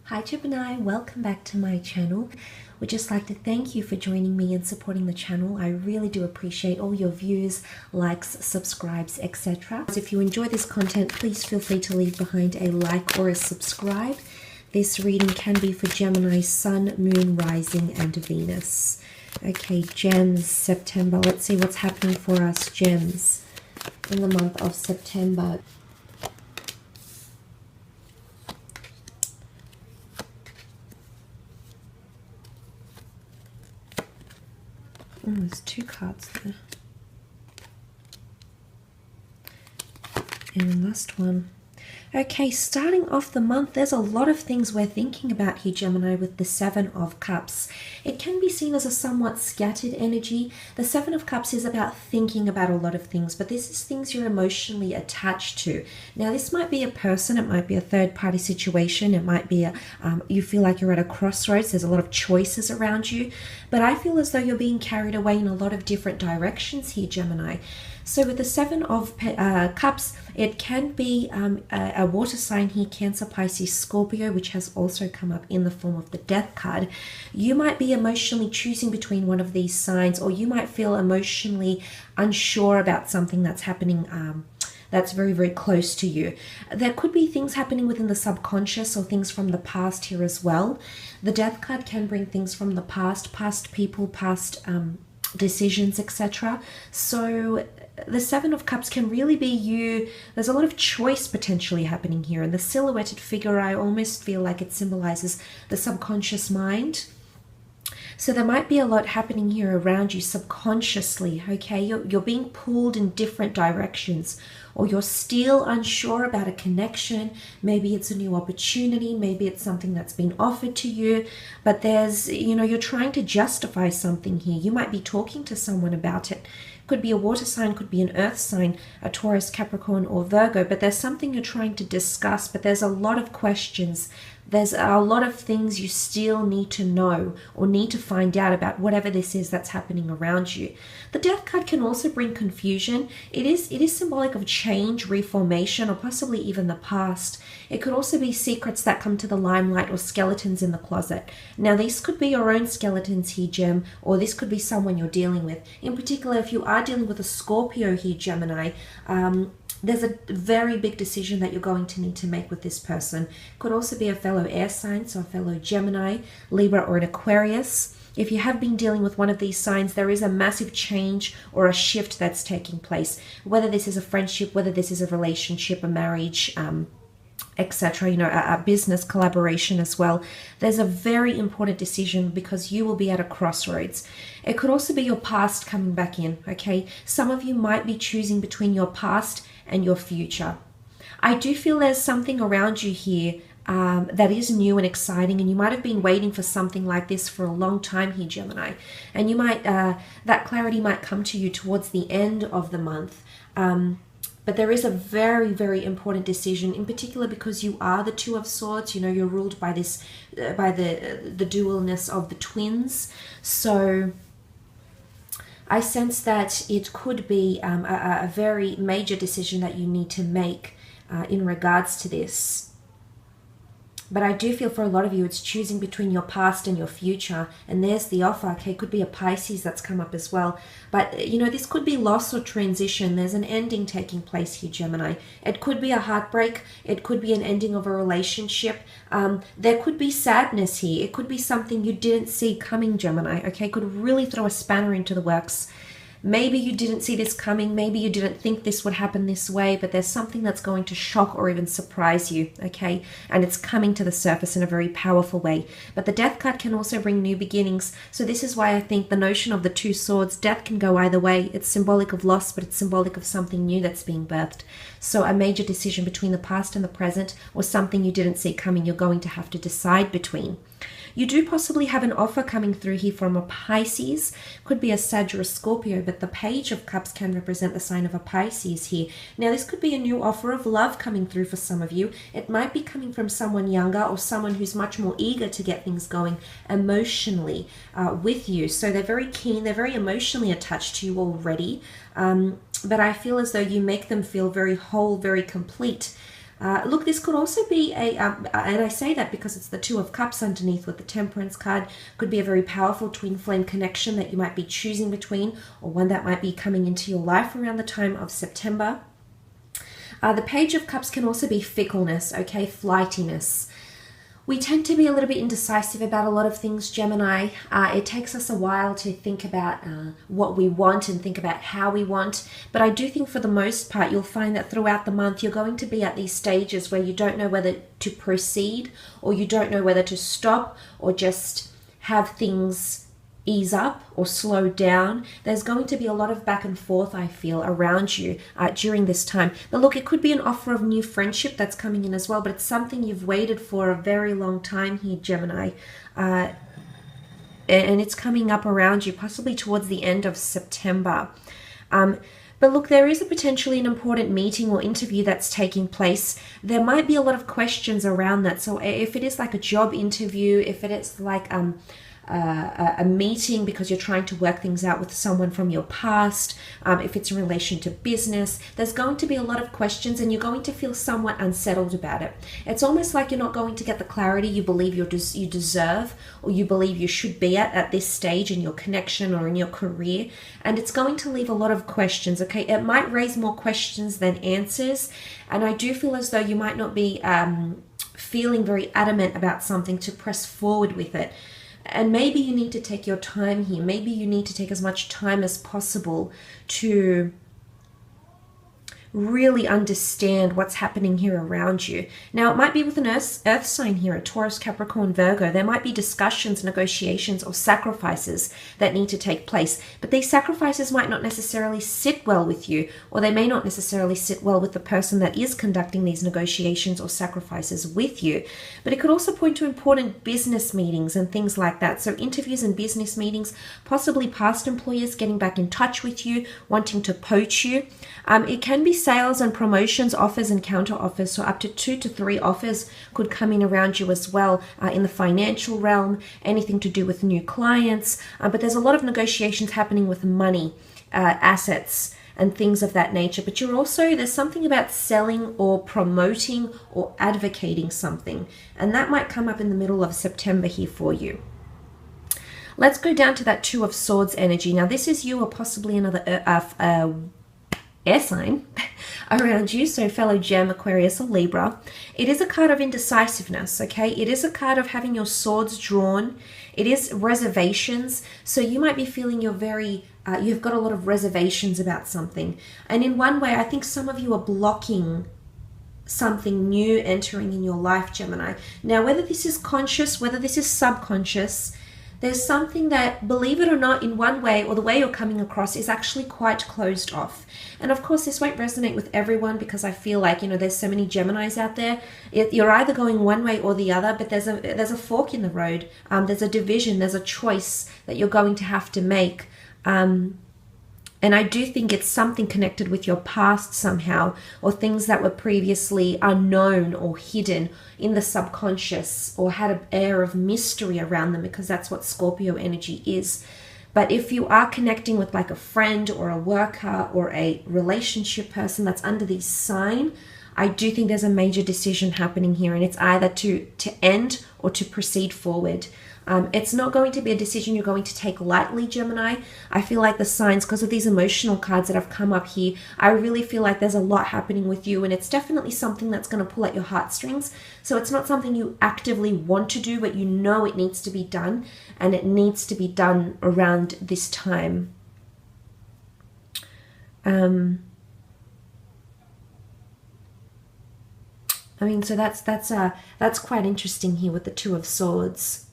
Hi Gemini, welcome back to my channel. Would just like to thank you for joining me and supporting the channel. I really do appreciate all your views, likes, subscribes, etc. If you enjoy this content, please feel free to leave behind a like or a subscribe. This reading can be for Gemini, Sun, Moon, Rising, and Venus. Okay, Gems, September. Let's see what's happening for us, Gems, in the month of September. Oh, there's two cards there. And last one. Okay, starting off the month, there's a lot of things we're thinking about here, Gemini, with the Seven of Cups. It can be seen as a somewhat scattered energy. The Seven of Cups is about thinking about a lot of things, but this is things you're emotionally attached to. Now, this might be a person, it might be a third-party situation, it might be you feel like you're at a crossroads, there's a lot of choices around you, but I feel as though you're being carried away in a lot of different directions here, Gemini. So with the Seven of Cups, it can be a water sign here, Cancer, Pisces, Scorpio, which has also come up in the form of the Death card. You might be emotionally choosing between one of these signs, or you might feel emotionally unsure about something that's happening that's very, very close to you. There could be things happening within the subconscious or things from the past here as well. The Death card can bring things from the past people, past decisions, etc. So the Seven of Cups can really be you. There's a lot of choice potentially happening here. And the silhouetted figure, I almost feel like it symbolizes the subconscious mind. So there might be a lot happening here around you subconsciously, okay? You're being pulled in different directions, or you're still unsure about a connection. Maybe it's a new opportunity, maybe it's something that's been offered to you, but there's, you're trying to justify something here. You might be talking to someone about it. Could be a water sign, could be an earth sign, a Taurus, Capricorn, or Virgo, but there's something you're trying to discuss, but there's a lot of questions. There's a lot of things you still need to know or need to find out about whatever this is that's happening around you. The Death card can also bring confusion. It is symbolic of change, reformation, or possibly even the past. It could also be secrets that come to the limelight or skeletons in the closet. Now, these could be your own skeletons here, Gem, or this could be someone you're dealing with. In particular, if you are dealing with a Scorpio here, Gemini, there's a very big decision that you're going to need to make with this person. Could also be a fellow air sign, so a fellow Gemini, Libra, or an Aquarius. If you have been dealing with one of these signs, there is a massive change or a shift that's taking place. Whether this is a friendship, whether this is a relationship, a marriage, etc., a business collaboration as well. There's a very important decision because you will be at a crossroads. It could also be your past coming back in, okay? Some of you might be choosing between your past and your future. I do feel there's something around you here that is new and exciting, and you might have been waiting for something like this for a long time here, Gemini. And you might, that clarity might come to you towards the end of the month. But there is a very, very important decision, in particular because you are the Two of Swords. You're ruled by this, by the dualness of the twins. So I sense that it could be a very major decision that you need to make in regards to this. But I do feel for a lot of you, it's choosing between your past and your future. And there's the offer. Okay, it could be a Pisces that's come up as well. But, this could be loss or transition. There's an ending taking place here, Gemini. It could be a heartbreak. It could be an ending of a relationship. There could be sadness here. It could be something you didn't see coming, Gemini. Okay, it could really throw a spanner into the works. Maybe you didn't see this coming, maybe you didn't think this would happen this way, but there's something that's going to shock or even surprise you, okay? And it's coming to the surface in a very powerful way. But the Death card can also bring new beginnings. So this is why I think the notion of the Two Swords, death can go either way. It's symbolic of loss, but it's symbolic of something new that's being birthed. So a major decision between the past and the present, or something you didn't see coming, you're going to have to decide between. You do possibly have an offer coming through here from a Pisces. Could be a Sag or a Scorpio, but the Page of Cups can represent the sign of a Pisces here. Now, this could be a new offer of love coming through for some of you. It might be coming from someone younger or someone who's much more eager to get things going emotionally with you. So they're very keen, they're very emotionally attached to you already. But I feel as though you make them feel very whole, very complete. Look, this could also be and I say that because it's the Two of Cups underneath with the Temperance card. Could be a very powerful twin flame connection that you might be choosing between, or one that might be coming into your life around the time of September. The Page of Cups can also be fickleness, okay, flightiness. We tend to be a little bit indecisive about a lot of things, Gemini. It takes us a while to think about what we want and think about how we want. But I do think for the most part, you'll find that throughout the month, you're going to be at these stages where you don't know whether to proceed, or you don't know whether to stop, or just have things ease up or slow down. There's going to be a lot of back and forth, I feel, around you during this time. But look, it could be an offer of new friendship that's coming in as well, but it's something you've waited for a very long time here, Gemini. And it's coming up around you, possibly towards the end of September. But look, there is potentially an important meeting or interview that's taking place. There might be a lot of questions around that. So if it is like a job interview, if it is like a meeting because you're trying to work things out with someone from your past, if it's in relation to business, there's going to be a lot of questions and you're going to feel somewhat unsettled about it. It's almost like you're not going to get the clarity you believe you deserve, or you believe you should be at this stage in your connection or in your career, and it's going to leave a lot of questions, okay? It might raise more questions than answers, and I do feel as though you might not be feeling very adamant about something to press forward with it. And maybe you need to take your time here. Maybe you need to take as much time as possible to really understand what's happening here around you. Now, it might be with an earth sign here, a Taurus, Capricorn, Virgo. There might be discussions, negotiations, or sacrifices that need to take place. But these sacrifices might not necessarily sit well with you, or they may not necessarily sit well with the person that is conducting these negotiations or sacrifices with you. But it could also point to important business meetings and things like that. So interviews and business meetings, possibly past employers getting back in touch with you, wanting to poach you. It can be sales and promotions, offers and counter offers. So up to 2 to 3 offers could come in around you as well, in the financial realm, anything to do with new clients. But there's a lot of negotiations happening with money, assets, and things of that nature. But there's something about selling or promoting or advocating something. And that might come up in the middle of September here for you. Let's go down to that Two of Swords energy. Now, this is you or possibly another air sign around you, so fellow Gem, Aquarius, or Libra. It is a card of indecisiveness, okay? It is a card of having your swords drawn. It is reservations, so you might be feeling you've got a lot of reservations about something. And in one way, I think some of you are blocking something new entering in your life, Gemini. Now, whether this is conscious, whether this is subconscious, there's something that, believe it or not, in one way, or the way you're coming across, is actually quite closed off. And of course, this won't resonate with everyone, because I feel like, there's so many Geminis out there. You're either going one way or the other, but there's a fork in the road. There's a division, there's a choice that you're going to have to make. And I do think it's something connected with your past somehow, or things that were previously unknown or hidden in the subconscious, or had an air of mystery around them, because that's what Scorpio energy is. But if you are connecting with like a friend or a worker or a relationship person that's under this sign, I do think there's a major decision happening here, and it's either to end or to proceed forward. It's not going to be a decision you're going to take lightly, Gemini. I feel like the signs, because of these emotional cards that have come up here, I really feel like there's a lot happening with you, and it's definitely something that's going to pull at your heartstrings. So it's not something you actively want to do, but you know it needs to be done, and it needs to be done around this time. So that's quite interesting here with the Two of Swords.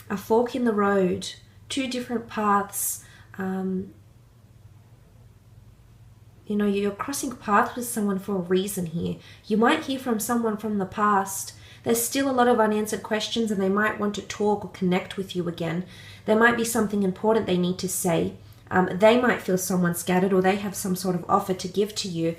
A fork in the road, 2 different paths. You're crossing paths with someone for a reason here. You might hear from someone from the past. There's still a lot of unanswered questions, and they might want to talk or connect with you again. There might be something important they need to say. They might feel somewhat scattered, or they have some sort of offer to give to you.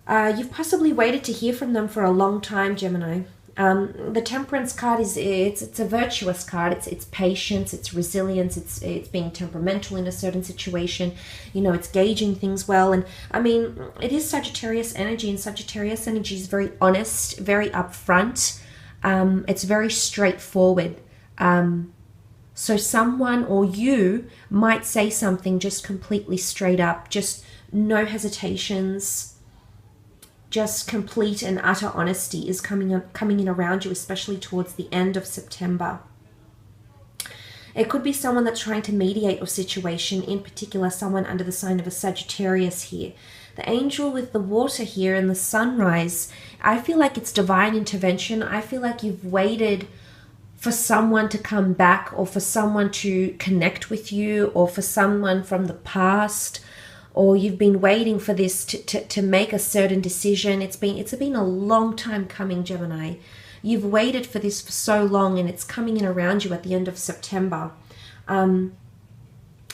You've possibly waited to hear from them for a long time, Gemini. The Temperance card it's a virtuous card. It's patience, it's resilience, it's being temperamental in a certain situation. You know, it's gauging things well. And I mean, it is Sagittarius energy, and Sagittarius energy is very honest, very upfront. It's very straightforward. So someone or you might say something just completely straight up, just no hesitations. Just complete and utter honesty is coming in around you, especially towards the end of September. It could be someone that's trying to mediate a situation, in particular someone under the sign of a Sagittarius here. The angel with the water here and the sunrise, I feel like it's divine intervention. I feel like you've waited for someone to come back, or for someone to connect with you, or for someone from the past, or you've been waiting for this to make a certain decision. It's been a long time coming, Gemini. You've waited for this for so long, and it's coming in around you at the end of September.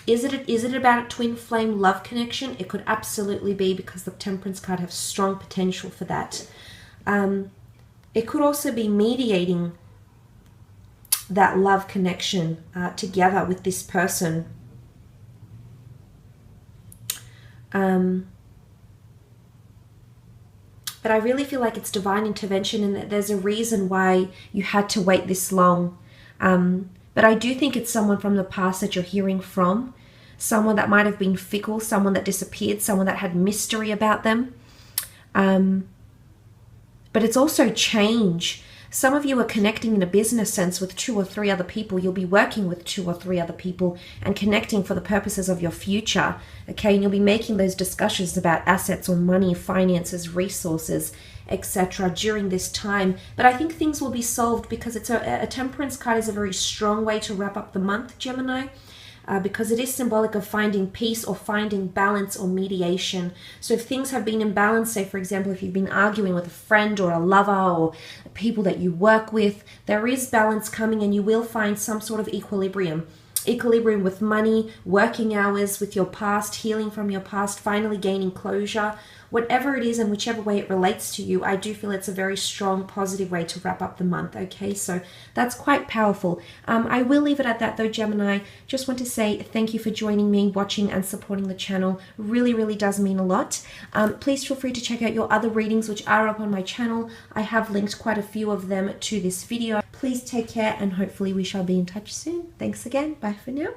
Is it about a twin flame love connection? It could absolutely be, because the Temperance card has strong potential for that. It could also be mediating that love connection together with this person. But I really feel like it's divine intervention, and that there's a reason why you had to wait this long. But I do think it's someone from the past that you're hearing from, someone that might have been fickle, someone that disappeared, someone that had mystery about them. But it's also change. Some of you are connecting in a business sense with 2 or 3 other people. You'll be working with 2 or 3 other people and connecting for the purposes of your future. Okay, and you'll be making those discussions about assets or money, finances, resources, etc. during this time. But I think things will be solved, because it's a Temperance card is a very strong way to wrap up the month, Gemini. Because it is symbolic of finding peace or finding balance or mediation. So if things have been imbalanced, say for example, if you've been arguing with a friend or a lover or people that you work with, there is balance coming, and you will find some sort of equilibrium. Equilibrium with money, working hours, with your past, healing from your past, finally gaining closure. Whatever it is and whichever way it relates to you, I do feel it's a very strong, positive way to wrap up the month. Okay, so that's quite powerful. I will leave it at that though, Gemini. Just want to say thank you for joining me, watching and supporting the channel. Really, really does mean a lot. Please feel free to check out your other readings, which are up on my channel. I have linked quite a few of them to this video. Please take care, and hopefully we shall be in touch soon. Thanks again. Bye for now.